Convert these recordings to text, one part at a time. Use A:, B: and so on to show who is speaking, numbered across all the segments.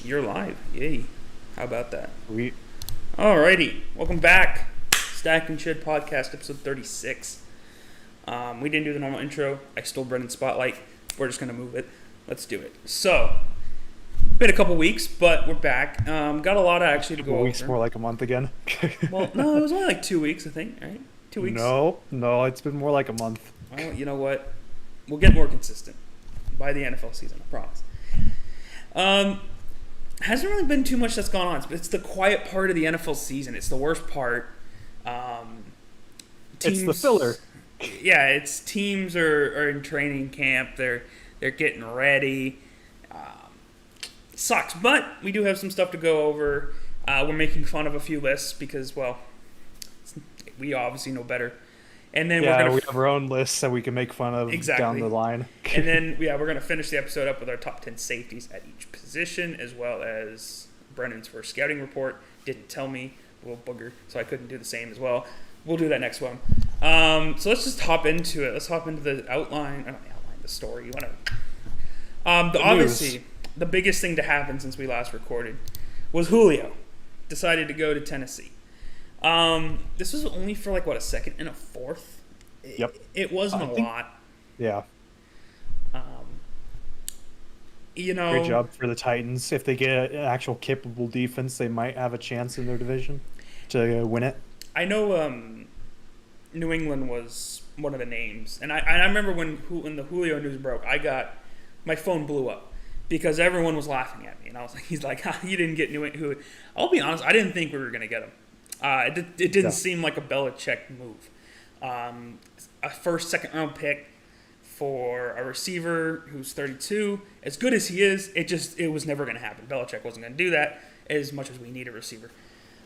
A: You're live. Yay. How about that?
B: We
A: Alrighty. Welcome back. Stack and Shed Podcast, episode 36. We didn't do the normal intro. I stole Brendan's spotlight. We're just going to move it. Let's do it. So, been a couple weeks, but we're back. Got a lot actually to go over.
B: weeks, more like a month again.
A: Well, no, it was only like 2 weeks, I think, right? 2 weeks?
B: No, it's been more like a month.
A: Well, you know what? We'll get more consistent by the NFL season, I promise. Hasn't really been too much that's gone on. It's the quiet part of the NFL season. It's the worst part.
B: It's the filler.
A: Yeah, it's teams are in training camp. They're getting ready. Sucks, but we do have some stuff to go over. We're making fun of a few lists because, well, we obviously know better. And then we
B: have our own lists that we can make fun of down the line.
A: And then we're going to finish the episode up with our top 10 safeties at each position, as well as Brennan's first scouting report. Didn't tell me, a little booger, so I couldn't do the same as well. We'll do that next one. So let's just hop into it. Let's hop into the outline. I don't know, the story, whatever. Obviously, the biggest thing to happen since we last recorded was Julio decided to go to Tennessee. This was only for a second and a fourth.
B: Yep.
A: It wasn't a lot.
B: Yeah. Great job for the Titans. If they get an actual capable defense, they might have a chance in their division to win it.
A: I know New England was one of the names, and I remember when the Julio news broke, my phone blew up because everyone was laughing at me, and I was like, he's like, you didn't get New England. I'll be honest, I didn't think we were going to get him. It didn't seem like a Belichick move. A first, second round pick for a receiver who's 32, as good as he is, it was never going to happen. Belichick wasn't going to do that as much as we need a receiver.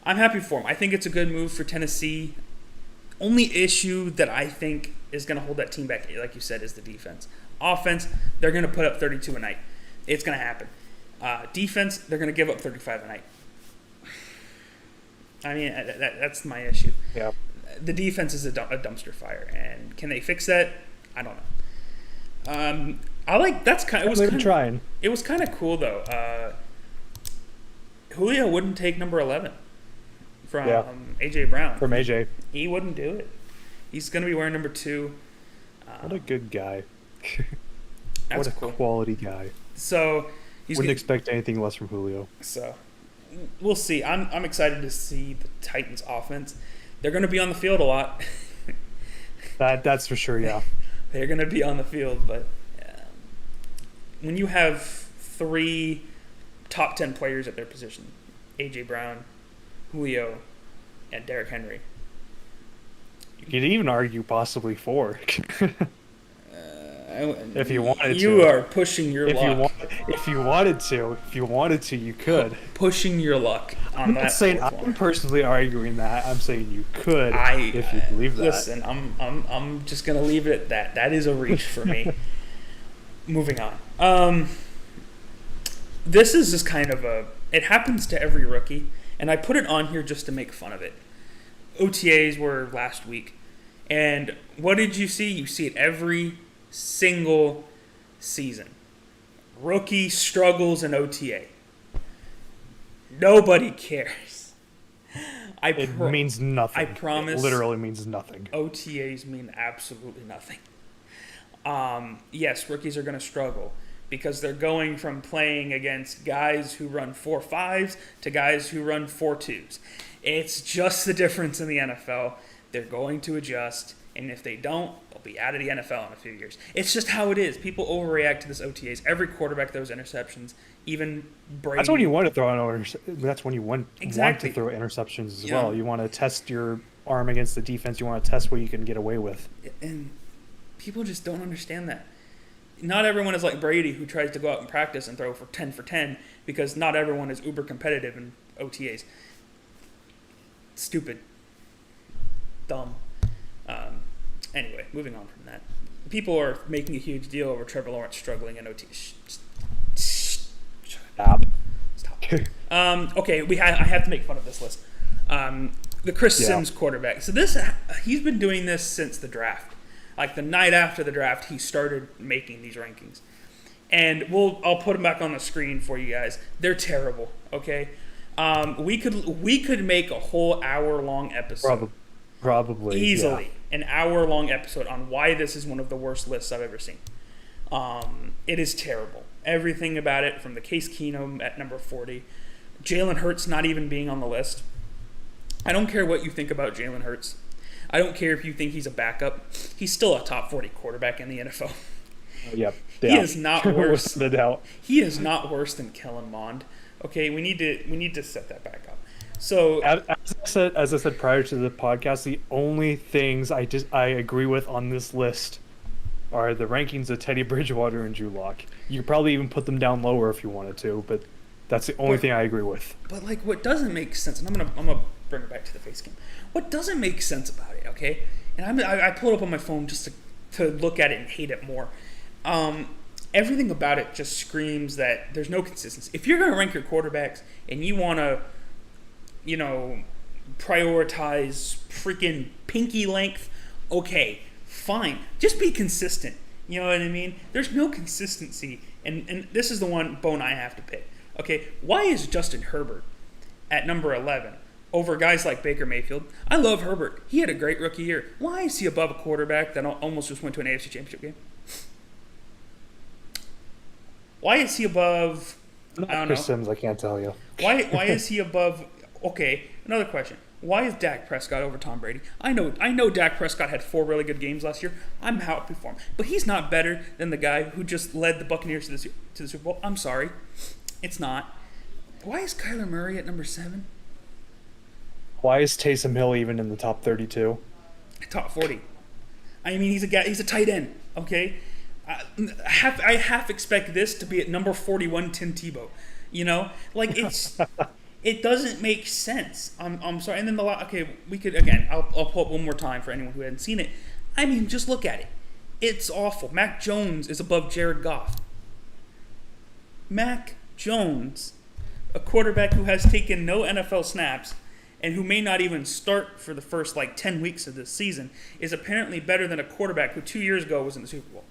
A: I'm happy for him. I think it's a good move for Tennessee. Only issue that I think is going to hold that team back, like you said, is the defense. Offense, they're going to put up 32 a night. It's going to happen. Defense, they're going to give up 35 a night. I mean, that's my issue.
B: Yeah.
A: The defense is a dumpster fire, and can they fix that? I don't know.
B: Trying.
A: It was kind of cool though. Julio wouldn't take number 11 from AJ Brown.
B: From AJ,
A: he wouldn't do it. He's going to be wearing number 2.
B: What a good guy.
A: That's
B: what a
A: cool.
B: Quality guy.
A: So
B: wouldn't expect anything less from Julio.
A: So we'll see. I'm excited to see the Titans offense. They're going to be on the field a lot.
B: That's for sure, yeah.
A: They're going to be on the field, but when you have 3 top 10 players at their position, A.J. Brown, Julio, and Derrick Henry.
B: You could even argue possibly 4. If you wanted to.
A: You are pushing your luck.
B: If you wanted to, you could.
A: Pushing your luck on
B: I'm
A: that.
B: not saying I'm personally arguing that. I'm saying you could if you believe that.
A: Listen, I'm just gonna leave it at that. That is a reach for me. Moving on. This is just kind of it happens to every rookie, and I put it on here just to make fun of it. OTAs were last week, and what did you see? You see it every single season. Rookie struggles in OTA. Nobody cares.
B: It means nothing.
A: I promise.
B: It literally means nothing.
A: OTAs mean absolutely nothing. Yes, rookies are going to struggle because they're going from playing against guys who run 4.5s to guys who run 4.2s. It's just the difference in the NFL. They're going to adjust, and if they don't, they'll be out of the NFL in a few years. It's just how it is. People overreact to this OTAs. Every quarterback throws interceptions, even Brady.
B: That's when you want to throw That's when you want to throw interceptions as well. You want to test your arm against the defense. You want to test what you can get away with.
A: And people just don't understand that. Not everyone is like Brady, who tries to go out and practice and throw for 10 because not everyone is uber competitive in OTAs. Stupid. Dumb. Anyway, moving on from that. People are making a huge deal over Trevor Lawrence struggling in OT.
B: Stop.
A: Okay, I have to make fun of this list. The Chris Sims quarterback. So he's been doing this since the draft. Like the night after the draft, he started making these rankings. and I'll put them back on the screen for you guys. They're terrible. Okay, we could make a whole hour-long episode.
B: Probably
A: easily an hour-long episode on why this is one of the worst lists I've ever seen. It is terrible. Everything about it, from the Case Keenum at number 40, Jalen Hurts not even being on the list. I don't care what you think about Jalen Hurts. I don't care if you think he's a backup. He's still a top 40 quarterback in the NFL.
B: Yep.
A: He is not worse.
B: Without a doubt.
A: He is not worse than Kellen Mond. Okay, we need to set that back up. So
B: as I said prior to the podcast, the only things I agree with on this list are the rankings of Teddy Bridgewater and Drew Lock. You could probably even put them down lower if you wanted to, but that's the only thing I agree with.
A: But like, what doesn't make sense, and I'm gonna bring it back to the face game. What doesn't make sense about it, okay? And I pulled it up on my phone just to look at it and hate it more. Everything about it just screams that there's no consistency. If you're gonna rank your quarterbacks and you wanna, prioritize freaking pinky length, okay, fine. Just be consistent. You know what I mean? There's no consistency, and this is the one bone I have to pick. Okay, why is Justin Herbert at number 11 over guys like Baker Mayfield? I love Herbert. He had a great rookie year. Why is he above a quarterback that almost just went to an AFC Championship game? Why is he above? I don't know.
B: Chris Sims, I can't tell you.
A: Why is he above? Okay, another question. Why is Dak Prescott over Tom Brady? I know Dak Prescott had 4 really good games last year. I'm happy for him. But he's not better than the guy who just led the Buccaneers to the Super Bowl. I'm sorry. It's not. Why is Kyler Murray at number 7?
B: Why is Taysom Hill even in the top 32?
A: Top 40. I mean, he's a tight end, okay? I half expect this to be at number 41, Tim Tebow. Like, it's... It doesn't make sense. I'm sorry. And then we could, again, I'll pull up one more time for anyone who hadn't seen it. I mean, just look at it. It's awful. Mac Jones is above Jared Goff. Mac Jones, a quarterback who has taken no NFL snaps and who may not even start for the first 10 weeks of this season, is apparently better than a quarterback who 2 years ago was in the Super Bowl.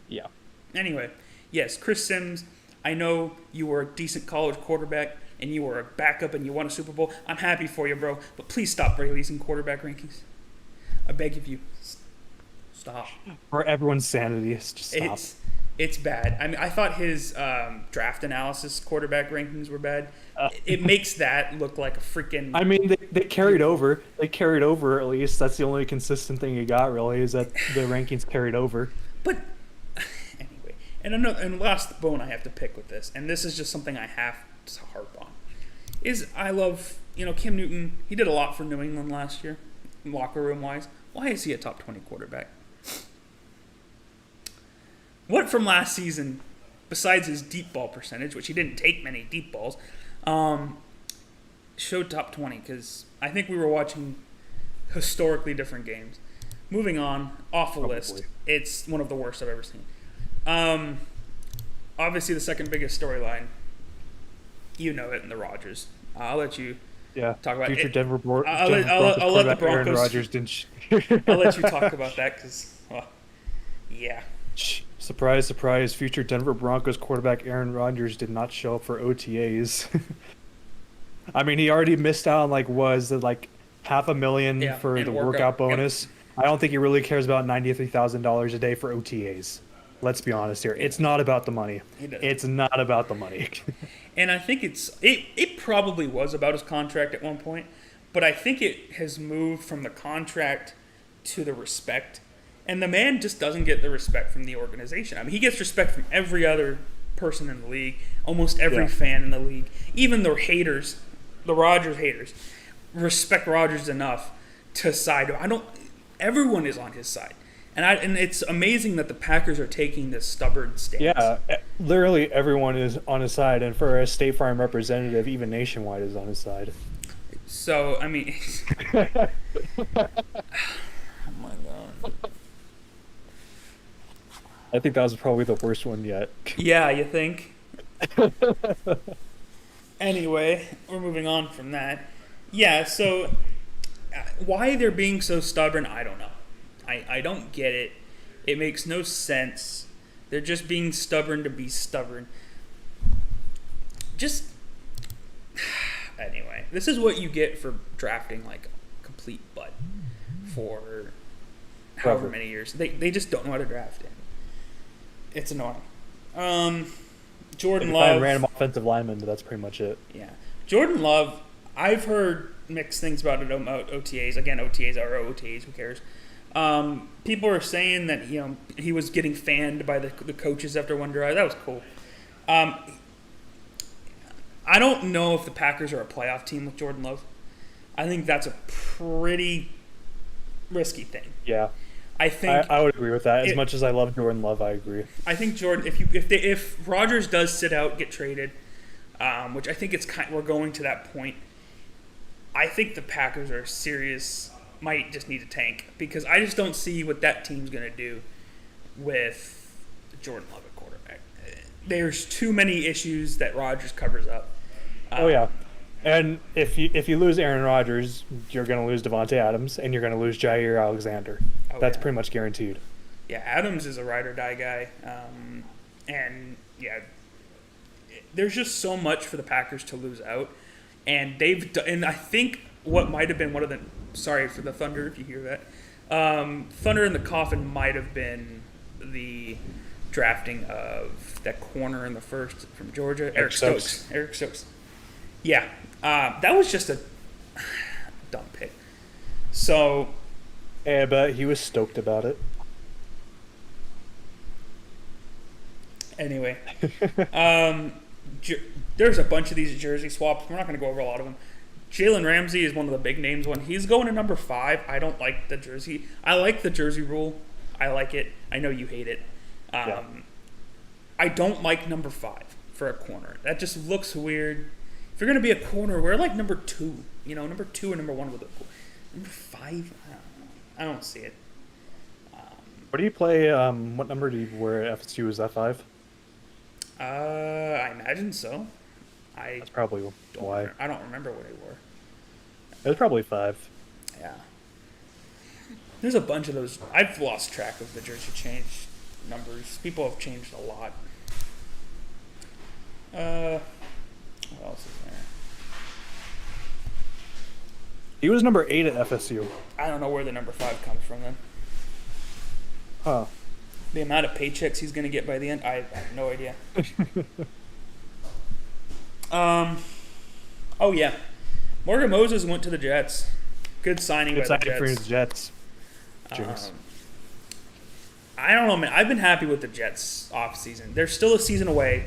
B: Yeah.
A: Anyway, yes, Chris Sims, I know you were a decent college quarterback and you were a backup and you won a Super Bowl. I'm happy for you, bro. But please stop releasing quarterback rankings. I beg of you, stop.
B: For everyone's sanity, just stop.
A: It's bad. I mean, I thought his draft analysis quarterback rankings were bad. It makes that look like a freaking...
B: I mean, they carried over. They carried over, at least. That's the only consistent thing you got, really, is that the rankings carried over.
A: But anyway, and last bone I have to pick with this, and this is just something I have to harp on, is I love, Cam Newton. He did a lot for New England last year, locker room wise. Why is he a top 20 quarterback? What from last season, besides his deep ball percentage, which he didn't take many deep balls, showed top 20? Because I think we were watching historically different games. Moving on, off the list. It's one of the worst I've ever seen. Obviously, the second biggest storyline, you know it, in the Rodgers. I'll let you talk about
B: future
A: it.
B: Denver
A: I'll let the Broncos.
B: Aaron Rodgers didn't.
A: I'll let you talk about that because, yeah.
B: Surprise, surprise! Future Denver Broncos quarterback Aaron Rodgers did not show up for OTAs. I mean, he already missed out on $500,000 for the workout bonus. Yep. I don't think he really cares about $93,000 a day for OTAs. Let's be honest here. It's not about the money. It's not about the money.
A: And I think it probably was about his contract at one point, but I think it has moved from the contract to the respect. And the man just doesn't get the respect from the organization. I mean, he gets respect from every other person in the league, almost every fan in the league. Even the haters, the Rodgers haters, respect Rodgers enough to side. Everyone is on his side. And it's amazing that the Packers are taking this stubborn stance.
B: Yeah, literally everyone is on his side. And for a State Farm representative, even nationwide is on his side.
A: So, I mean... oh, my God.
B: I think that was probably the worst one yet.
A: Yeah, you think? Anyway, we're moving on from that. Yeah, so why they're being so stubborn, I don't know. I don't get it. It makes no sense. They're just being stubborn to be stubborn. Just anyway, this is what you get for drafting like a complete butt for however many years. They just don't know how to draft it. It's annoying. Jordan Love.
B: Find random offensive linemen, but that's pretty much it.
A: Yeah. Jordan Love, I've heard mixed things about it about OTAs. Again, OTAs are OTAs. Who cares? People are saying that he was getting fanned by the coaches after one drive. That was cool. I don't know if the Packers are a playoff team with Jordan Love. I think that's a pretty risky thing.
B: Yeah.
A: I think
B: I would agree with that. As much as I love Jordan Love, I agree.
A: I think Jordan, if Rodgers does sit out, get traded, which I think we're going to that point. I think the Packers are serious. Might just need a tank because I just don't see what that team's going to do with Jordan Love at quarterback. There's too many issues that Rodgers covers up.
B: Oh yeah, and if you lose Aaron Rodgers, you're going to lose Devontae Adams and you're going to lose Jair Alexander. That's pretty much guaranteed.
A: Yeah, Adams is a ride or die guy, and yeah, there's just so much for the Packers to lose out, and and I think what might have been one of the sorry for the thunder if you hear that, thunder in the coffin might have been the drafting of that corner in the first from Georgia, Eric Stokes. Yeah, that was just a dumb pick. So.
B: Yeah, but he was stoked about it.
A: Anyway, there's a bunch of these jersey swaps. We're not going to go over a lot of them. Jalen Ramsey is one of the big names. When he's going to number 5, I don't like the jersey. I like the jersey rule. I like it. I know you hate it. I don't like number 5 for a corner. That just looks weird. If you're going to be a corner, wear like number 2. Number 2 or number 1 with a number 5. I don't see it.
B: What do you play? What number do you wear at FSU? Is that 5?
A: I imagine so.
B: That's probably why.
A: I don't remember what he wore.
B: It was probably 5.
A: Yeah. There's a bunch of those. I've lost track of the jersey change numbers. People have changed a lot. What else is there?
B: He was number 8 at FSU.
A: I don't know where the number 5 comes from then.
B: Huh.
A: The amount of paychecks he's going to get by the end, I have no idea. Oh yeah, Morgan Moses went to the Jets. Good signing by the Jets.
B: For his Jets. Jinx.
A: I don't know, man. I've been happy with the Jets off season. They're still a season away.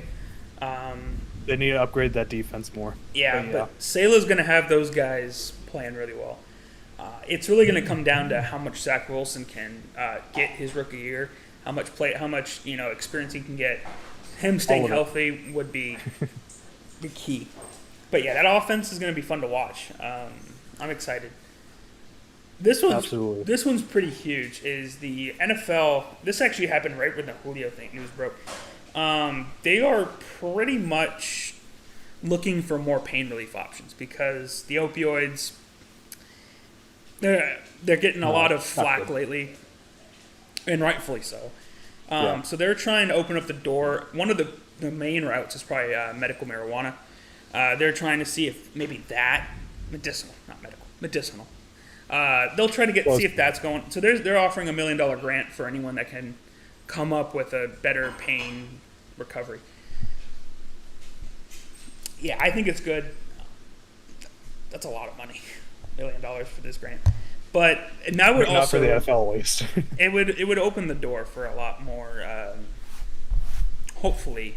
B: They need to upgrade that defense more.
A: Yeah, but Salah's going to have those guys playing really well. It's really going to come down to how much Zach Wilson can get his rookie year, how much experience he can get. Him staying healthy would be the key. But yeah, that offense is going to be fun to watch. I'm excited. This one's pretty huge. Is the NFL? This actually happened right when the Julio news broke. They are pretty much looking for more pain relief options because the opioids. They're getting a lot of flack lately, and rightfully so. So they're trying to open up the door. One of the main routes is probably medical marijuana. They're trying to see if maybe that medicinal. They'll try to see if that's going. So they're offering $1 million grant for anyone that can come up with a better pain recovery. Yeah, I think it's good. That's a lot of money, $1 million for this grant. But now would also
B: not for the NFL waste.
A: it would open the door for a lot more. Hopefully,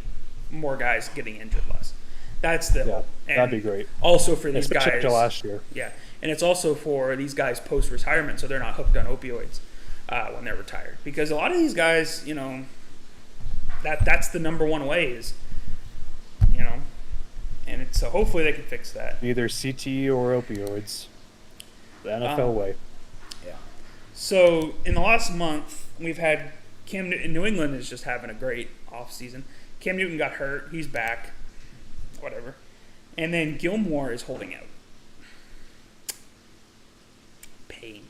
A: more guys getting injured less. That's the hope.
B: That'd be great.
A: Also for these guys.
B: Especially last year.
A: Yeah, and it's also for these guys post-retirement, so they're not hooked on opioids when they're retired. Because a lot of these guys, that's the number one way is, and so hopefully they can fix that.
B: Either CT or opioids. The NFL way.
A: Yeah. So in the last month, we've had Cam Newton. New England is just having a great offseason. Cam Newton got hurt. He's back. Whatever. And then Gilmore is holding out. Pain.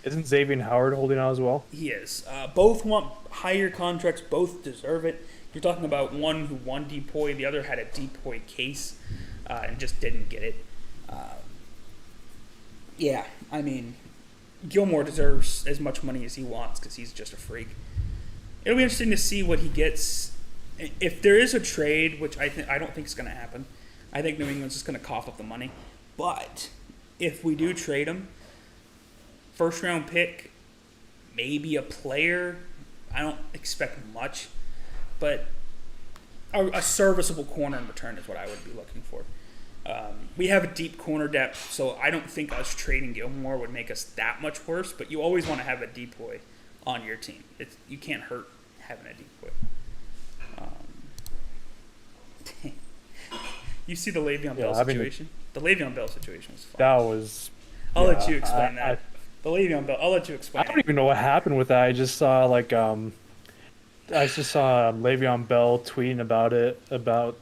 B: Isn't Xavier Howard holding out as well?
A: He is. Both want higher contracts. Both deserve it. You're talking about one who won DPOY, the other had a DPOY case and just didn't get it. Yeah, I mean, Gilmore deserves as much money as he wants because he's just a freak. It'll be interesting to see what he gets. If there is a trade, which I don't think is going to happen, I think New England's just going to cough up the money. But if we do trade him, first round pick, maybe a player. I don't expect much, but a serviceable corner in return is what I would be looking for. We have a deep corner depth, so I don't think us trading Gilmore would make us that much worse, but you always want to have a DPOY on your team. You can't hurt having a DPOY. You see the Le'Veon Bell situation? The Le'Veon Bell situation was fun.
B: That was...
A: I'll let you explain that. The Le'Veon Bell, I'll let you explain
B: I don't even know what happened with that. I just saw, Le'Veon Bell tweeting about it, about,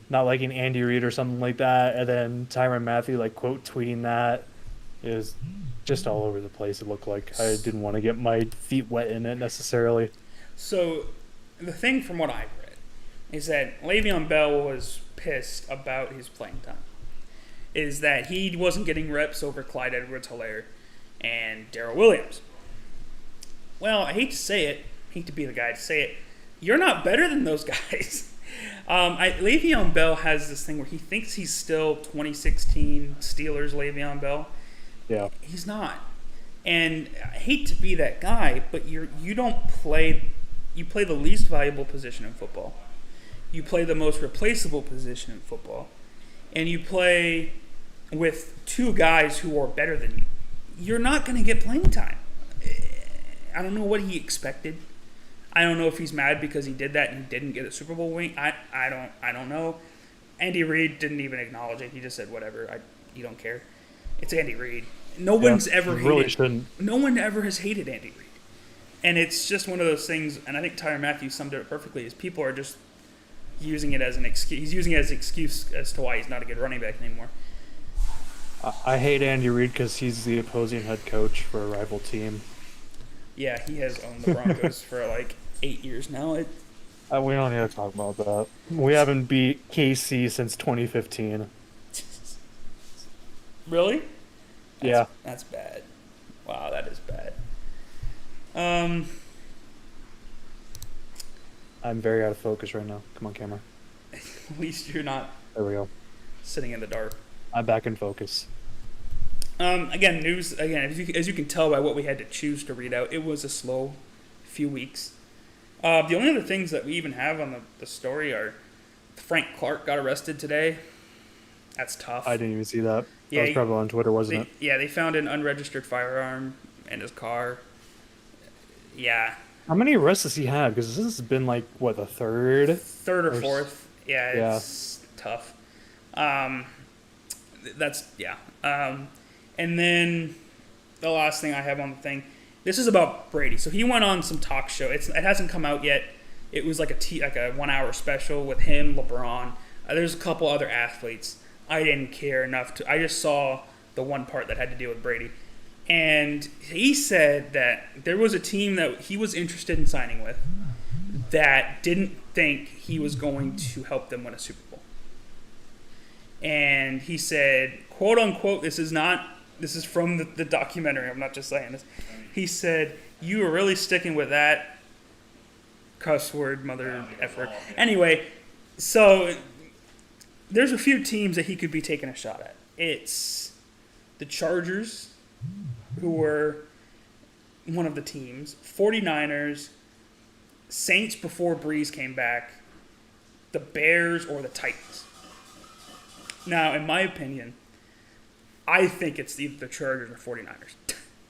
B: not liking Andy Reid or something like that, and then Tyrann Mathieu, quote tweeting that. It was just all over the place, it looked like. I didn't want to get my feet wet in it necessarily.
A: So, the thing from what I've read is that Le'Veon Bell was pissed about his playing time. Is that he wasn't getting reps over Clyde Edwards-Helaire and Darrell Williams. Well, I hate to say it, hate to be the guy to say it, you're not better than those guys. Le'Veon Bell has this thing where he thinks he's still 2016 Steelers Le'Veon Bell.
B: Yeah.
A: He's not. And I hate to be that guy, but you play the least valuable position in football. You play the most replaceable position in football. And you play with two guys who are better than you. You're not going to get playing time. I don't know what he expected. I don't know if he's mad because he did that and he didn't get a Super Bowl ring. I don't know. Andy Reid didn't even acknowledge it. He just said, whatever, you don't care. It's Andy Reid. No one ever has hated Andy Reid. And it's just one of those things, and I think Tyrann Mathieu summed it up perfectly, is people are just using it as an excuse. He's using it as an excuse as to why he's not a good running back anymore.
B: I hate Andy Reid because he's the opposing head coach for a rival team.
A: Yeah, he has owned the Broncos for 8 years now.
B: We don't need to talk about that. We haven't beat KC since 2015.
A: Really?
B: Yeah.
A: That's bad. Wow, that is bad.
B: I'm very out of focus right now. Come on, camera.
A: At least you're not.
B: There we go.
A: Sitting in the dark.
B: I'm back in focus.
A: Again, news. Again, as you can tell by what we had to choose to read out, it was a slow few weeks. The only other things that we even have on the story are Frank Clark got arrested today. That's tough.
B: I didn't even see that.
A: Yeah,
B: that was probably on Twitter, wasn't it?
A: Yeah, they found an unregistered firearm in his car. Yeah.
B: How many arrests does he have? Because this has been the third?
A: Third or fourth. Yeah, it's tough. And then the last thing I have on the thing, this is about Brady. So he went on some talk show. It hasn't come out yet. It was like a 1 hour special with him, LeBron. There's a couple other athletes. I didn't care enough to. I just saw the one part that had to deal with Brady. And he said that there was a team that he was interested in signing with that didn't think he was going to help them win a Super Bowl. And he said, quote unquote, this is from the documentary, I'm not just saying this. He said, you were really sticking with that cuss word, mother effer. Anyway, so there's a few teams that he could be taking a shot at. It's the Chargers, who were one of the teams, 49ers, Saints before Breeze came back, the Bears, or the Titans. Now, in my opinion, I think it's the Chargers or 49ers.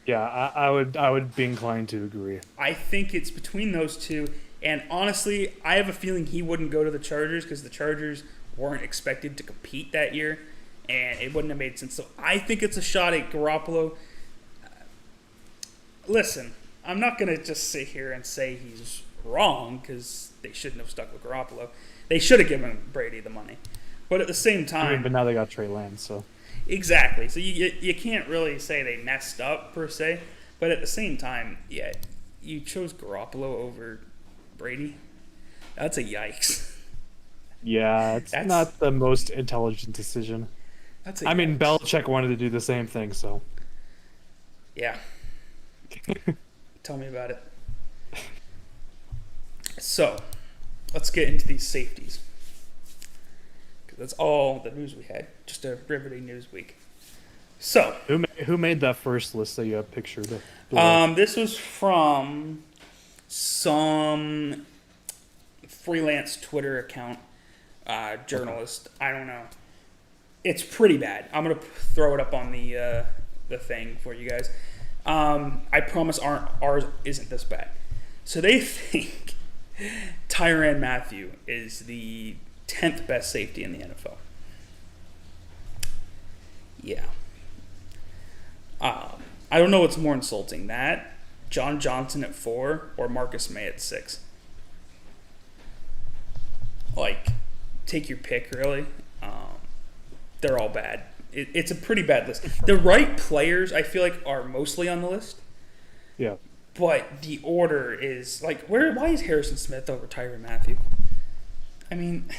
B: Yeah, I would be inclined to agree.
A: I think it's between those two, and honestly, I have a feeling he wouldn't go to the Chargers because the Chargers weren't expected to compete that year, and it wouldn't have made sense. So I think it's a shot at Garoppolo. Listen, I'm not going to just sit here and say he's wrong because they shouldn't have stuck with Garoppolo. They should have given Brady the money. But at the same
B: I mean,
A: time,
B: but now they got Trey Lance, so
A: exactly. So you can't really say they messed up per se. But at the same time, yeah, you chose Garoppolo over Brady. That's a yikes.
B: yeah, it's
A: That's
B: not the most intelligent decision.
A: that's a
B: I mean,
A: yikes.
B: Belichick wanted to do the same thing, so
A: Yeah. Tell me about it. So, let's get into these safeties. 'Cause that's all the news we had. Just a riveting news week. So,
B: who made that first list that you have pictured? Below?
A: this was from some freelance Twitter account journalist. I don't know. It's pretty bad. I'm gonna throw it up on the thing for you guys. I promise ours isn't this bad. So they think Tyrann Mathieu is the 10th best safety in the NFL. Yeah. I don't know what's more insulting, that John Johnson at 4 or Marcus May at 6. Like, take your pick, really. They're all bad. It's a pretty bad list. The right players, I feel like, are mostly on the list.
B: Yeah.
A: But the order is like, why is Harrison Smith over Tyrann Mathieu? I mean,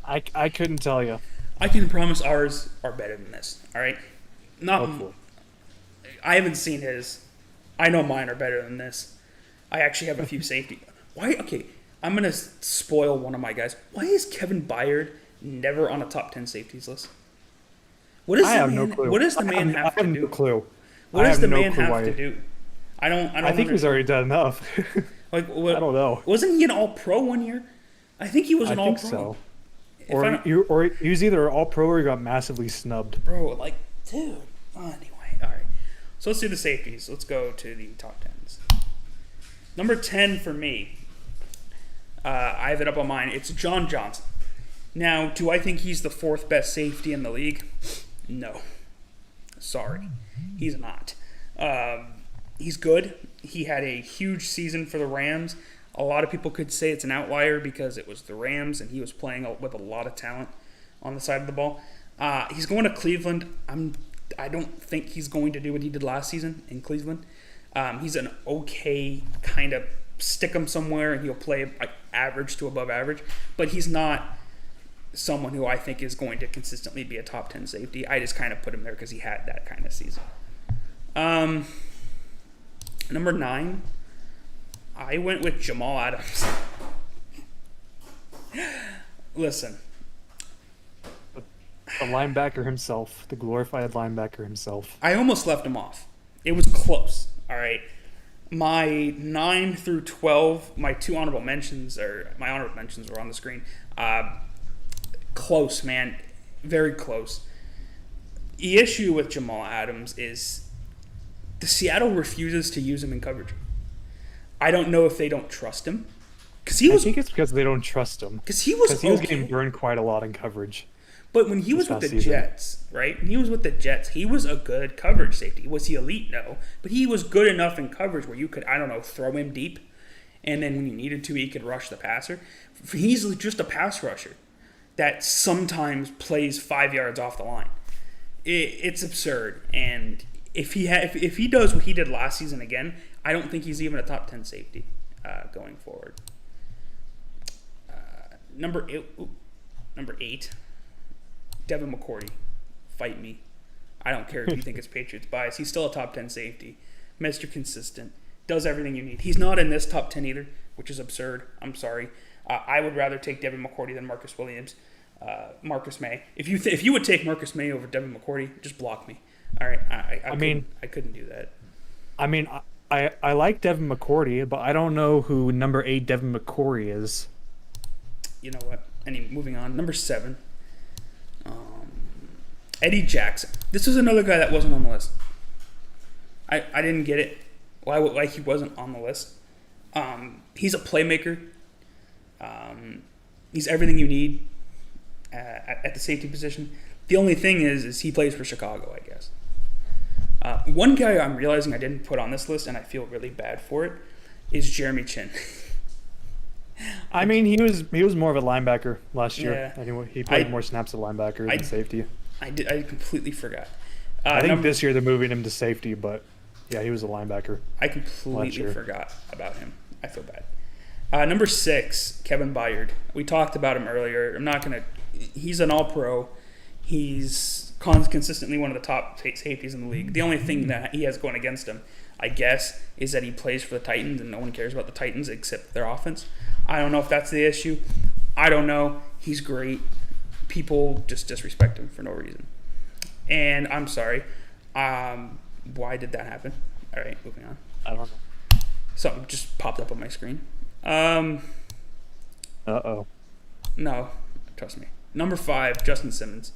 B: I couldn't tell you.
A: I can promise ours are better than this. All right, not.
B: Hopefully.
A: I haven't seen his. I know mine are better than this. I actually have a few safety. Why? Okay, I'm gonna spoil one of my guys. Why is Kevin Byard never on a top 10 safeties list? What does
B: I
A: the
B: have
A: man?
B: no clue.
A: What does the man have
B: I
A: to
B: have
A: do?
B: no clue.
A: What
B: I
A: does the
B: no
A: man
B: clue
A: have
B: why.
A: to do? I don't.
B: I think he's already done enough.
A: Like, what,
B: I don't know.
A: Wasn't he an All-Pro one year? I think he was an
B: I
A: All-Pro.
B: think so.
A: If I don't-
B: Or he was either all pro or he got massively snubbed.
A: Bro, like, dude. Anyway, all right. So let's do the safeties. Let's go to the top 10s. Number 10 for me. I have it up on mine. It's John Johnson. Now, do I think he's the 4th best safety in the league? No. Sorry. He's not. He's good. He had a huge season for the Rams. A lot of people could say it's an outlier because it was the Rams and he was playing with a lot of talent on the side of the ball. He's going to Cleveland. I don't think he's going to do what he did last season in Cleveland. He's an okay kind of stick him somewhere and he'll play like average to above average, but he's not someone who I think is going to consistently be a top 10 safety. I just kind of put him there because he had that kind of season. Number 9, I went with Jamal Adams. Listen.
B: The linebacker himself, the glorified linebacker himself.
A: I almost left him off. It was close, all right? My 9 through 12, my honorable mentions were on the screen. Close, man. Very close. The issue with Jamal Adams is the Seattle refuses to use him in coverage. I don't know if they don't trust him.
B: I think it's because they don't trust him.
A: Because he was
B: getting burned quite a lot in coverage.
A: But when he was with the
B: season.
A: Jets, right? When he was with the Jets, he was a good coverage safety. Was he elite? No. But he was good enough in coverage where you could, throw him deep. And then when you needed to, he could rush the passer. He's just a pass rusher that sometimes plays 5 yards off the line. It's absurd. And if he does what he did last season again, I don't think he's even a top 10 safety going forward. Number 8. Devin McCourty, fight me. I don't care if you think it's Patriots bias. He's still a top 10 safety. Mr. Consistent. Does everything you need. He's not in this top 10 either, which is absurd. I'm sorry. I would rather take Devin McCourty than Marcus Williams. Marcus May. If you would take Marcus May over Devin McCourty, just block me. All right. I couldn't do that.
B: I mean, I like Devin McCourty, but I don't know who number 8 Devin McCourty is.
A: You know what? Moving on. Number 7. Eddie Jackson. This is another guy that wasn't on the list. I didn't get it. Why he wasn't on the list. He's a playmaker. He's everything you need at the safety position. The only thing is he plays for Chicago, I guess. One guy I'm realizing I didn't put on this list, and I feel really bad for it, is Jeremy Chin.
B: I mean, he was more of a linebacker last year.
A: Yeah,
B: Anyway, he played
A: I
B: more snaps at linebacker than
A: I
B: safety.
A: I completely forgot.
B: I think
A: Number
B: this year they're moving him to safety, but yeah, he was a linebacker
A: I
B: last
A: completely
B: year.
A: forgot about him. I feel bad. Number 6, Kevin Byard. We talked about him earlier. I'm not gonna. He's an All-Pro. He's consistently one of the top safeties in the league. The only thing that he has going against him, I guess, is that he plays for the Titans, and no one cares about the Titans except their offense. I don't know if that's the issue. I don't know. He's great. People just disrespect him for no reason. And I'm sorry. Why did that happen? All right, moving on.
B: I don't know.
A: Something just popped up on my screen.
B: Uh-oh.
A: No, trust me. Number 5, Justin Simmons,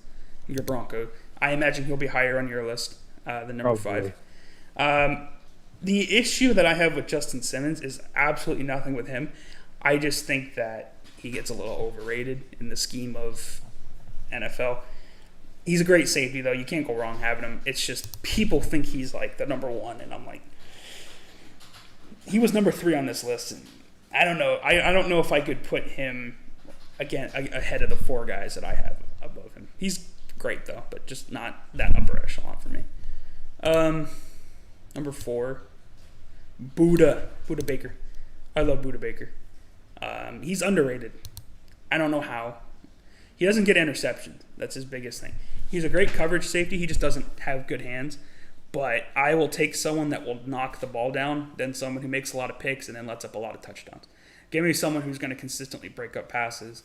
A: your Bronco. I imagine he'll be higher on your list than number
B: Probably.
A: 5. The issue that I have with Justin Simmons is absolutely nothing with him. I just think that he gets a little overrated in the scheme of NFL. He's a great safety, though. You can't go wrong having him. It's just people think he's like the number 1, and I'm like, he was number 3 on this list, and I don't know. I don't know if I could put him again ahead of the 4 guys that I have above him. He's great though, but just not that upper echelon for me. Number 4, Buda Baker. I love Buda Baker. He's underrated. I don't know how. He doesn't get interceptions. That's his biggest thing. He's a great coverage safety. He just doesn't have good hands. But I will take someone that will knock the ball down than someone who makes a lot of picks and then lets up a lot of touchdowns. Give me someone who's going to consistently break up passes,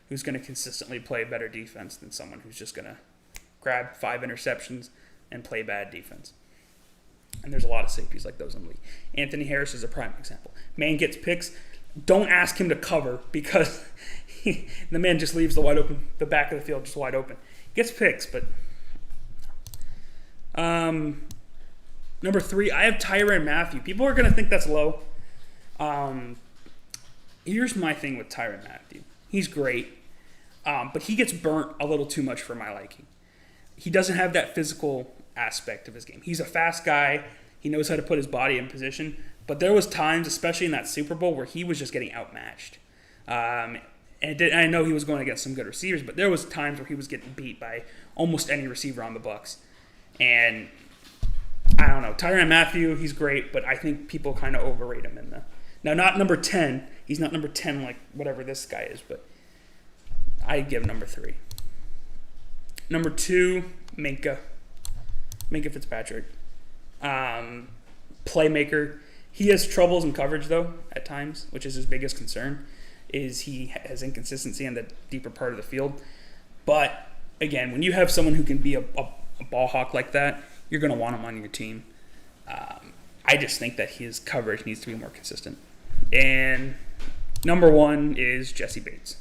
A: who's going to consistently play better defense than someone who's just going to grab 5 interceptions and play bad defense. And there's a lot of safeties like those in the league. Anthony Harris is a prime example. Man gets picks. Don't ask him to cover because the man just leaves the back of the field just wide open. Gets picks, but number 3, I have Tyrann Mathieu. People are going to think that's low. Here's my thing with Tyrann Mathieu. He's great, but he gets burnt a little too much for my liking. He doesn't have that physical aspect of his game. He's a fast guy. He knows how to put his body in position. But there was times, especially in that Super Bowl, where he was just getting outmatched. And I know he was going against some good receivers, but there was times where he was getting beat by almost any receiver on the Bucs. And I don't know. Tyrann Mathieu, he's great, but I think people kind of overrate him in the. Now, not number 10. He's not number 10 like whatever this guy is, but I'd give number 3. Number 2, Minka Fitzpatrick. Playmaker. He has troubles in coverage, though, at times, which is his biggest concern, is he has inconsistency in the deeper part of the field. But, again, when you have someone who can be a ball hawk like that, you're going to want him on your team. I just think that his coverage needs to be more consistent. And number 1 is Jesse Bates.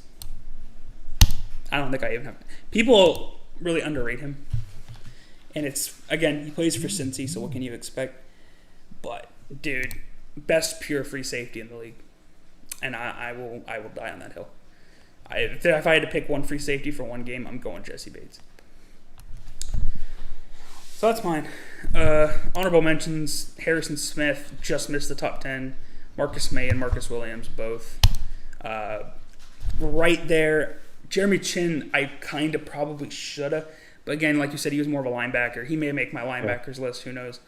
A: I don't think I even have. People really underrate him. And it's, again, he plays for Cincy, so what can you expect? But, dude, best pure free safety in the league. And I will die on that hill. If I had to pick one free safety for one game, I'm going Jesse Bates. So that's mine. Honorable mentions, Harrison Smith just missed the top 10. Marcus May and Marcus Williams both. Right there. Jeremy Chin, I kind of probably should have. But again, like you said, he was more of a linebacker. He may make my linebackers list. Who knows?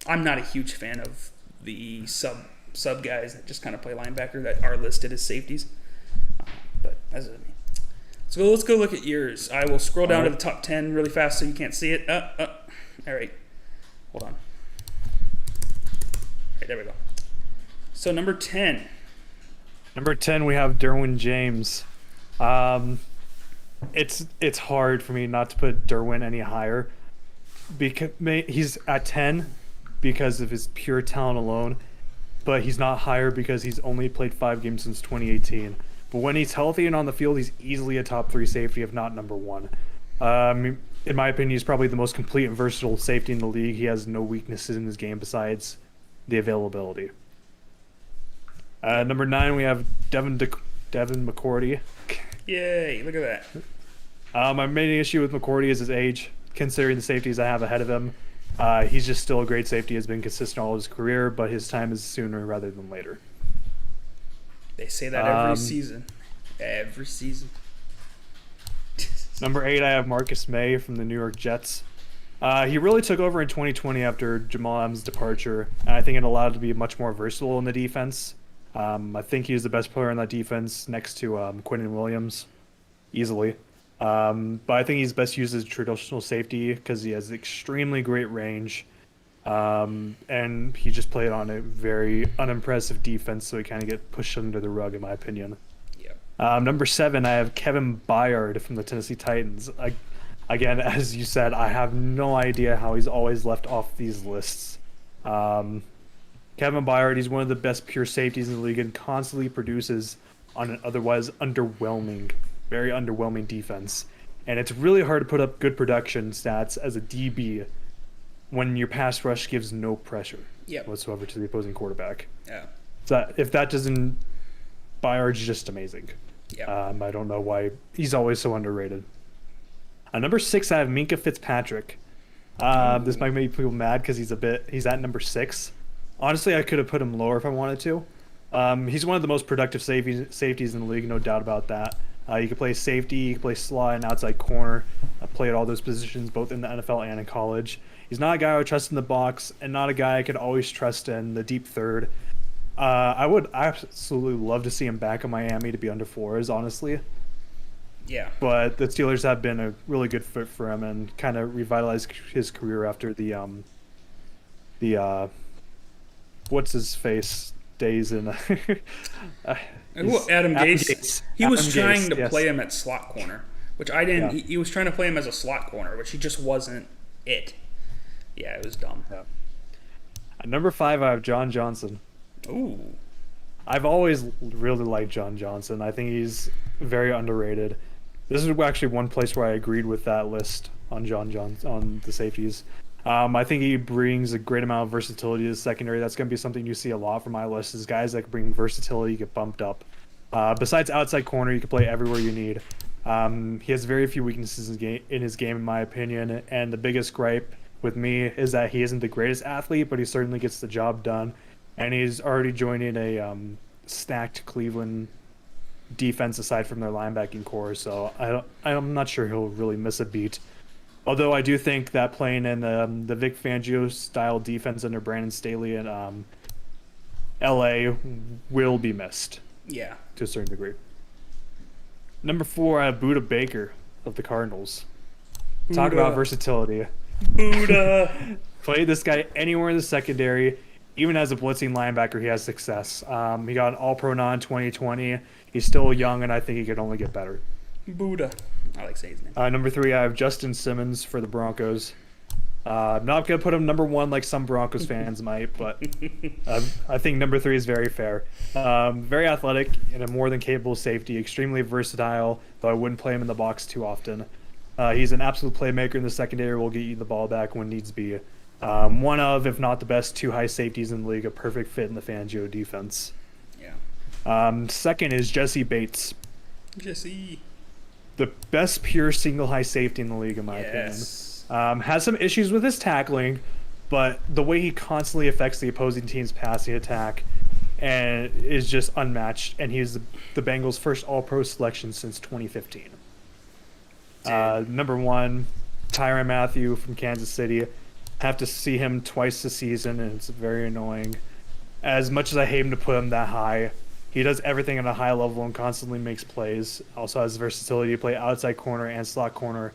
A: I'm not a huge fan of the sub guys that just kind of play linebacker that are listed as safeties. But as me. So let's go look at yours. I will scroll down to the top 10 really fast so you can't see it. All right. Hold on. All right, there we go. So number 10.
B: Number 10, we have Derwin James. It's hard for me not to put Derwin any higher. Because he's at 10 because of his pure talent alone, but he's not higher because he's only played 5 games since 2018. But when he's healthy and on the field, he's easily a top 3 safety, if not number 1. In my opinion, he's probably the most complete and versatile safety in the league. He has no weaknesses in his game besides the availability. Number 9, we have Devin McCourty.
A: Yay, look at that.
B: My main issue with McCourty is his age, considering the safeties I have ahead of him. He's just still a great safety, has been consistent all his career, but his time is sooner rather than later.
A: They say that every season. Every season.
B: Number 8, I have Marcus May from the New York Jets. He really took over in 2020 after Jamal Adams' departure, and I think it allowed him to be much more versatile in the defense. I think he's the best player on that defense next to Quinnen Williams, easily. But I think he's best used as a traditional safety because he has extremely great range. And he just played on a very unimpressive defense, so he kind of get pushed under the rug, in my opinion.
A: Yep.
B: Number 7, I have Kevin Byard from the Tennessee Titans. Again, as you said, I have no idea how he's always left off these lists. Kevin Byard, he's one of the best pure safeties in the league and constantly produces on an otherwise very underwhelming defense. And it's really hard to put up good production stats as a DB when your pass rush gives no pressure whatsoever to the opposing quarterback.
A: Yeah.
B: So if that doesn't, Byard's just amazing.
A: Yeah.
B: I don't know why he's always so underrated. Number 6, I have Minkah Fitzpatrick. This might make people mad because he's at number 6. Honestly, I could have put him lower if I wanted to. He's one of the most productive safeties in the league, no doubt about that. You can play safety, you can play slot and outside corner. I played all those positions both in the NFL and in college. He's not a guy I would trust in the box, and not a guy I could always trust in the deep third. I would absolutely love to see him back in Miami to be under Flores, honestly.
A: Yeah.
B: But the Steelers have been a really good fit for him and kind of revitalized his career after the what's his face days in
A: Adam Gase. He was trying to
B: yes.
A: play him at slot corner, which I didn't.
B: Yeah.
A: He was trying to play him as a slot corner, which he just wasn't it. Yeah, it was dumb.
B: Yeah. At number 5, I have John Johnson.
A: Ooh.
B: I've always really liked John Johnson. I think he's very underrated. This is actually one place where I agreed with that list on on the safeties. I think he brings a great amount of versatility to the secondary. That's going to be something you see a lot from my list is guys that can bring versatility, get bumped up. Besides outside corner, you can play everywhere you need. He has very few weaknesses in his game, in my opinion, and the biggest gripe with me is that he isn't the greatest athlete, but he certainly gets the job done. And he's already joining a stacked Cleveland defense aside from their linebacking core, so I'm not sure he'll really miss a beat. Although I do think that playing in the Vic Fangio style defense under Brandon Staley in LA will be missed.
A: Yeah.
B: To a certain degree. Number 4, I have Budda Baker of the Cardinals. Talk about versatility.
A: Budda.
B: Play this guy anywhere in the secondary. Even as a blitzing linebacker, he has success. He got an All-Pro nod in 2020. He's still young, and I think he could only get better.
A: Budda. I like saying his name.
B: Number 3, I have Justin Simmons for the Broncos. I'm not going to put him number 1 like some Broncos fans might, but I think number 3 is very fair. Very athletic and a more than capable safety, extremely versatile, though I wouldn't play him in the box too often. He's an absolute playmaker in the secondary, will get you the ball back when needs be. One of, if not the best, 2 high safeties in the league, a perfect fit in the Fangio defense.
A: Yeah.
B: Second is Jesse Bates.
A: Jesse.
B: The best pure single high safety in the league, in my opinion. Has some issues with his tackling, but the way he constantly affects the opposing team's passing attack and is just unmatched. And he's the Bengals' first All-Pro selection since 2015. Number 1, Tyrann Mathieu from Kansas City. Have to see him twice this season, and it's very annoying. As much as I hate him to put him that high, he does everything at a high level and constantly makes plays. Also has versatility to play outside corner and slot corner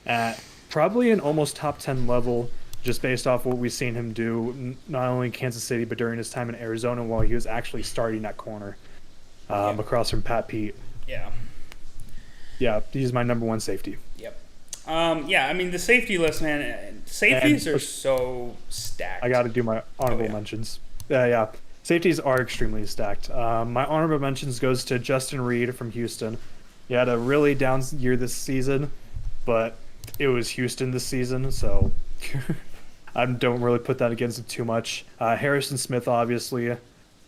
B: at probably an almost top 10 level, just based off what we've seen him do, not only in Kansas City, but during his time in Arizona while he was actually starting that corner across from Pat Pete.
A: Yeah.
B: Yeah, he's my number 1 safety.
A: Yep. Yeah, I mean, the safety list, man, safeties are so stacked.
B: I got to do my honorable mentions. Yeah. Safeties are extremely stacked. My honorable mentions goes to Justin Reed from Houston. He had a really down year this season, but it was Houston this season, so I don't really put that against him too much. Harrison Smith, obviously,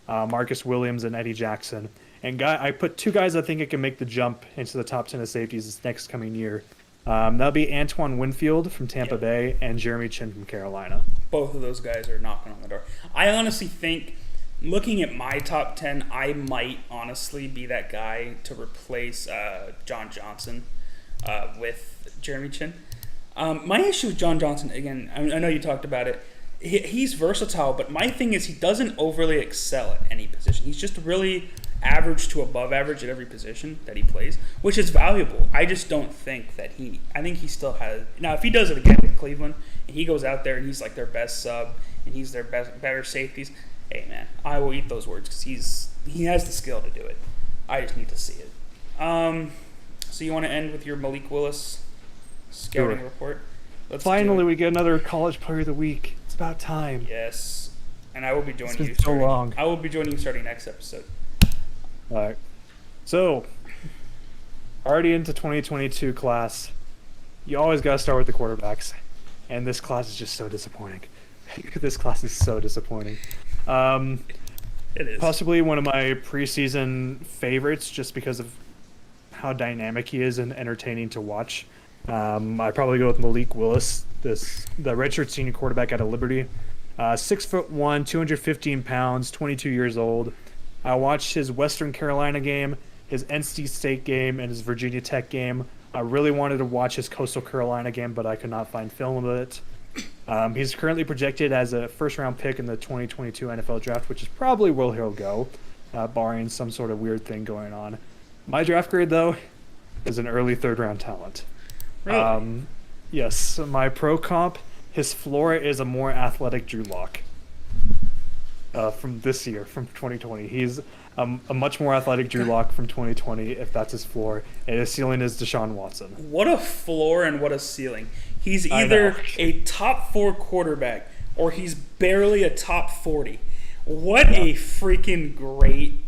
B: Marcus Williams, and Eddie Jackson. And I put 2 guys I think I can make the jump into the top 10 of safeties this next coming year. That'll be Antoine Winfield from Tampa
A: Yep.
B: Bay and Jeremy Chin from Carolina.
A: Both of those guys are knocking on the door. I honestly think, looking at my top 10, I might honestly be that guy to replace John Johnson with Jeremy Chin. My issue with John Johnson, again, I know you talked about it. He's versatile, but my thing is he doesn't overly excel at any position. He's just really average to above average at every position that he plays, which is valuable. I just don't think that I think he still has. Now, if he does it again with Cleveland, and he goes out there and he's like their best sub, and he's their better safeties, hey man, I will eat those words because he has the skill to do it. I just need to see it. So you want to end with your Malik Willis scouting report?
B: Finally, we get another college player of the week. It's about time.
A: Yes, and I will be joining you.
B: So long.
A: I will be joining you starting next episode.
B: All right. So, already into 2022 class, you always got to start with the quarterbacks, and this class is just so disappointing. This class is so disappointing.
A: It is
B: possibly one of my preseason favorites, just because of how dynamic he is and entertaining to watch. I'd probably go with Malik Willis, the redshirt senior quarterback out of Liberty. 6'1", 215 pounds, 22 years old. I watched his Western Carolina game, his NC State game, and his Virginia Tech game. I really wanted to watch his Coastal Carolina game, but I could not find film of it. He's currently projected as a first-round pick in the 2022 NFL Draft, which is probably where he'll go, barring some sort of weird thing going on. My draft grade, though, is an early third-round talent.
A: really.
B: Yes, my pro comp, his floor is a more athletic Drew Lock. From this year, from 2020. He's a much more athletic Drew Lock from 2020, if that's his floor. And his ceiling is Deshaun Watson.
A: What a floor and what a ceiling. He's either a top 4 quarterback or he's barely a top 40. What a freaking great.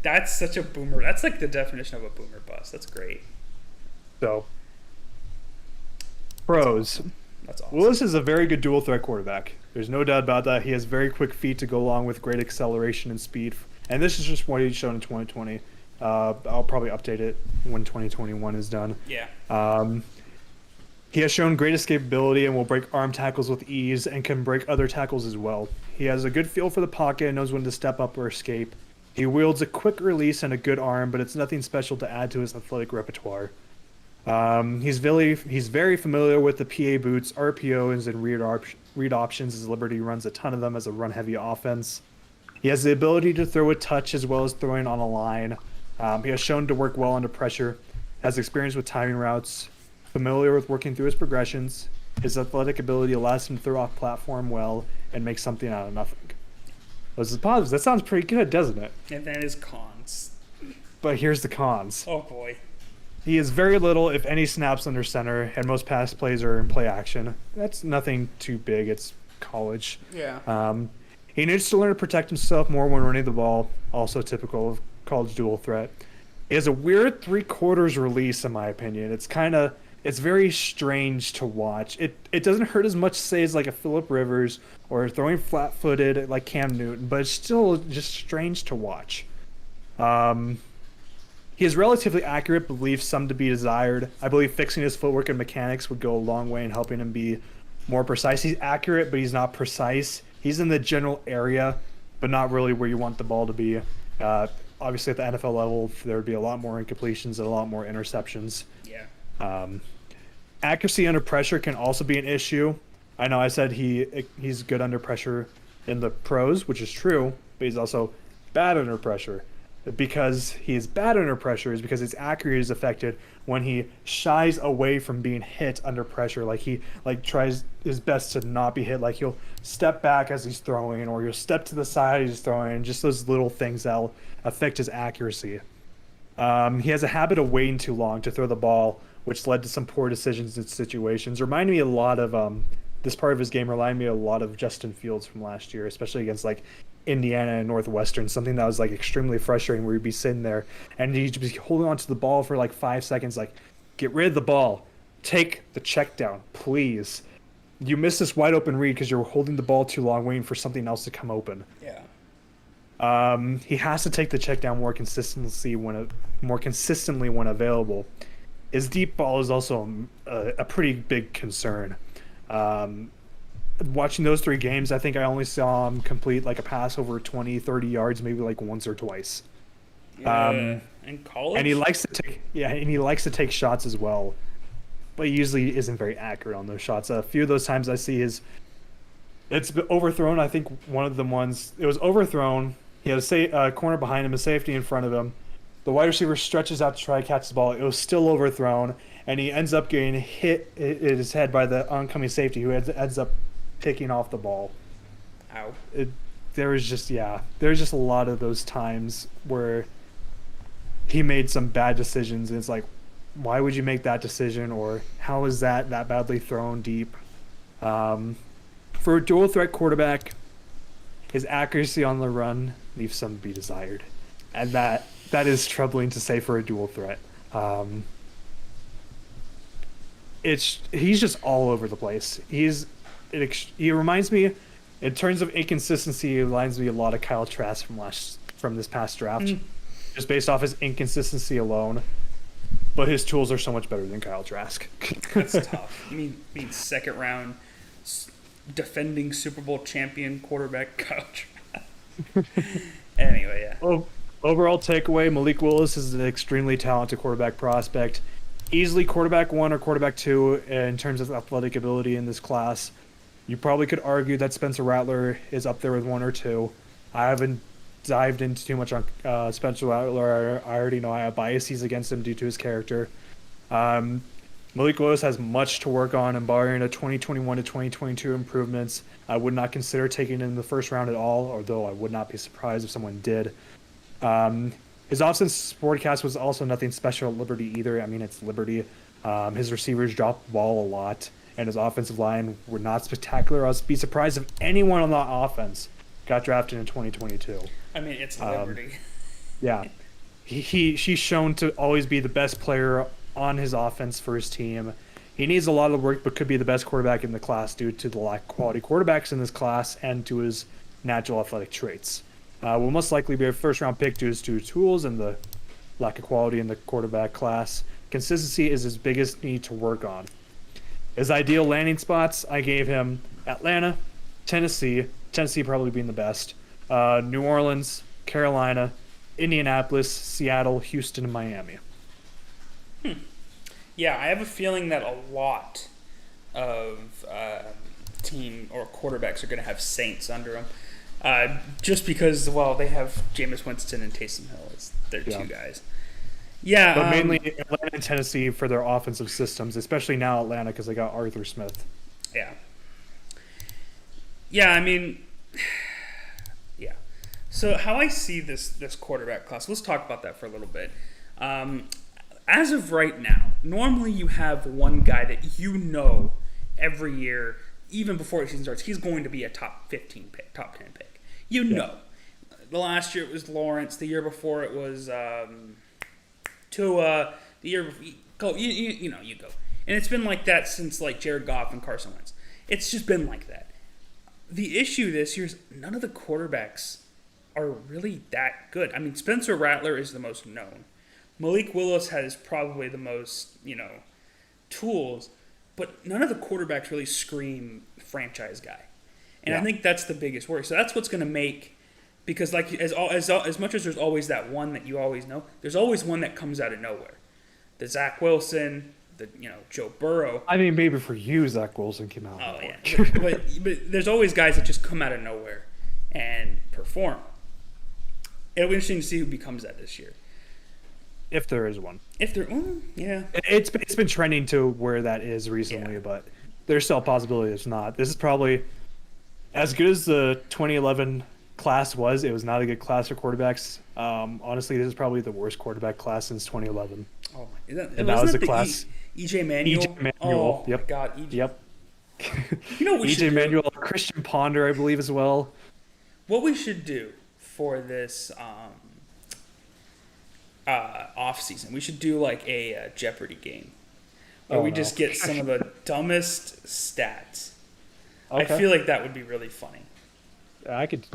A: That's such a boomer. That's like the definition of a boomer bust. That's great.
B: So, pros.
A: That's awesome.
B: Willis is a very good dual threat quarterback. There's no doubt about that. He has very quick feet to go along with great acceleration and speed. And this is just what he's shown in 2020. I'll probably update it when 2021 is done.
A: Yeah.
B: He has shown great escapability and will break arm tackles with ease and can break other tackles as well. He has a good feel for the pocket and knows when to step up or escape. He wields a quick release and a good arm, but it's nothing special to add to his athletic repertoire. He's very familiar with the PA boots, RPOs, and read options, as Liberty runs a ton of them as a run-heavy offense. He has the ability to throw a touch as well as throwing on a line. He has shown to work well under pressure, has experience with timing routes, familiar with working through his progressions. His athletic ability allows him to throw off platform well and make something out of nothing. Those are the positives. That sounds pretty good, doesn't it?
A: And then his cons.
B: But here's the cons.
A: Oh, boy.
B: He is very little, if any, snaps under center, and most pass plays are in play action. That's nothing too big. It's college.
A: Yeah.
B: He needs to learn to protect himself more when running the ball, also typical of college dual threat. He has a weird 3/4 release, in my opinion. It's very strange to watch. It doesn't hurt as much, say, as like a Phillip Rivers or throwing flat-footed like Cam Newton, but it's still just strange to watch. He is relatively accurate, but leaves some to be desired. I believe fixing his footwork and mechanics would go a long way in helping him be more precise. He's accurate, but he's not precise. He's in the general area, but not really where you want the ball to be. Obviously, at the NFL level, there would be a lot more incompletions and a lot more interceptions.
A: Yeah.
B: Accuracy under pressure can also be an issue. I know I said he's good under pressure in the pros, which is true, but he's also bad under pressure. Because he is bad under pressure is because his accuracy is affected when he shies away from being hit under pressure. Like he tries his best to not be hit. Like he'll step back as he's throwing, or he'll step to the side as he's throwing. Just those little things that'll affect his accuracy. He has a habit of waiting too long to throw the ball, which led to some poor decisions in situations. Reminded me a lot of this part of his game reminded me a lot of Justin Fields from last year, especially against like Indiana and Northwestern, something that was like extremely frustrating, where you'd be sitting there and you'd be holding onto the ball for like 5 seconds, like, get rid of the ball, take the check down, please. You missed this wide open read because you're holding the ball too long, waiting for something else to come open.
A: Yeah.
B: He has to take the check down more consistently when available. his deep ball is also a pretty big concern. Um, Watching those three games, I think I only saw him complete like a pass over 20, 30 yards, maybe like once or twice.
A: In
B: And he
A: college.
B: likes to take, yeah, and he likes to take shots as well, but he usually isn't very accurate on those shots. A few of those times I see it's been overthrown. I think one of the ones it was overthrown. He had a corner behind him, a safety in front of him. The wide receiver stretches out to try to catch the ball. It was still overthrown, and he ends up getting hit in his head by the oncoming safety, who ends up picking off the ball.
A: Ow.
B: It, there's just a lot of those times where he made some bad decisions, and it's like, why would you make that decision, or how is that badly thrown deep? For a dual threat quarterback, his accuracy on the run leaves some to be desired, and that is troubling to say for a dual threat. He's just all over the place. He reminds me, in terms of inconsistency, he reminds me a lot of Kyle Trask from this past draft, just based off his inconsistency alone. But his tools are so much better than Kyle Trask.
A: That's tough. You mean second round defending Super Bowl champion quarterback coach. Anyway, yeah.
B: Overall takeaway: Malik Willis is an extremely talented quarterback prospect, easily quarterback 1 or quarterback 2 in terms of athletic ability in this class. You probably could argue that Spencer Rattler is up there with 1 or 2. I haven't dived into too much on Spencer Rattler. I already know I have biases against him due to his character. Malik Willis has much to work on, and barring a 2021 to 2022 improvements, I would not consider taking him in the first round at all, although I would not be surprised if someone did. His offense broadcast was also nothing special at Liberty either. I mean, it's Liberty. His receivers dropped the ball a lot, and his offensive line were not spectacular. I'd be surprised if anyone on that offense got drafted in 2022.
A: I mean, it's Liberty.
B: Yeah. She's shown to always be the best player on his offense for his team. He needs a lot of work, but could be the best quarterback in the class due to the lack of quality quarterbacks in this class and to his natural athletic traits. Will most likely be a first-round pick due to his tools and the lack of quality in the quarterback class. Consistency is his biggest need to work on. His ideal landing spots, I gave him Atlanta, Tennessee probably being the best, New Orleans, Carolina, Indianapolis, Seattle, Houston, and Miami.
A: Yeah, I have a feeling that a lot of team or quarterbacks are going to have Saints under them. Just because, well, they have Jameis Winston and Taysom Hill as their two guys. Yeah,
B: but mainly Atlanta and Tennessee for their offensive systems, especially now Atlanta because they got Arthur Smith.
A: Yeah. Yeah, I mean, yeah. So how I see this quarterback class, let's talk about that for a little bit. As of right now, normally you have one guy that you know every year, even before the season starts, he's going to be a top 15 pick, top 10 pick. You know. The last year it was Lawrence. The year before it was Tua. The year before, you go. And it's been like that since like Jared Goff and Carson Wentz. It's just been like that. The issue this year is none of the quarterbacks are really that good. I mean, Spencer Rattler is the most known. Malik Willis has probably the most, tools, but none of the quarterbacks really scream franchise guy. And I think that's the biggest worry. So that's what's going to make, because like as much as there's always that one that you always know, there's always one that comes out of nowhere. The Zach Wilson, the Joe Burrow.
B: I mean, maybe for you, Zach Wilson came out.
A: Oh yeah, but there's always guys that just come out of nowhere and perform. It'll be interesting to see who becomes that this year.
B: If there is one.
A: Yeah.
B: It's been trending to where that is recently, but there's still a possibility it's not. This is probably as good as the 2011 class was. It was not a good class for quarterbacks. Honestly, this is probably the worst quarterback class since 2011.
A: Oh my!
B: And that was the class.
A: EJ Manuel.
B: EJ Manuel.
A: Oh
B: yep.
A: my God. EJ.
B: Yep.
A: You know what we should
B: EJ Manuel, Christian Ponder, I believe as well.
A: What we should do for this off season, we should do like a Jeopardy game where we just get some of the dumbest stats. Okay. I feel like that would be really funny.
B: I could.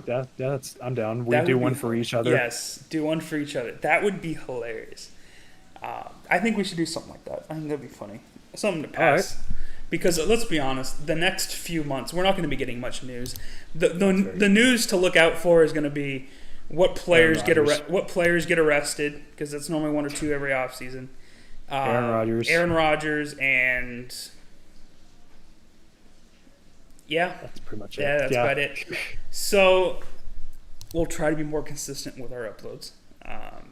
B: I'm down. We do one for each other.
A: Yes, do one for each other. That would be hilarious. I think we should do something like that. I think that'd be funny. Something to pass. Right. Because let's be honest, the next few months we're not going to be getting much news. The news to look out for is going to be what players get arrested, because that's normally 1 or 2 every offseason. Aaron Rodgers, and yeah,
B: that's pretty much it.
A: Yeah, that's about it. So we'll try to be more consistent with our uploads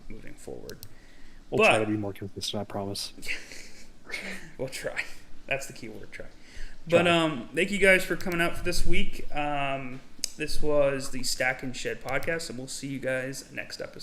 A: moving forward.
B: We'll try to be more consistent, I promise.
A: We'll try. That's the key word, try. But thank you guys for coming out for this week. This was the Stack and Shed podcast, and we'll see you guys next episode.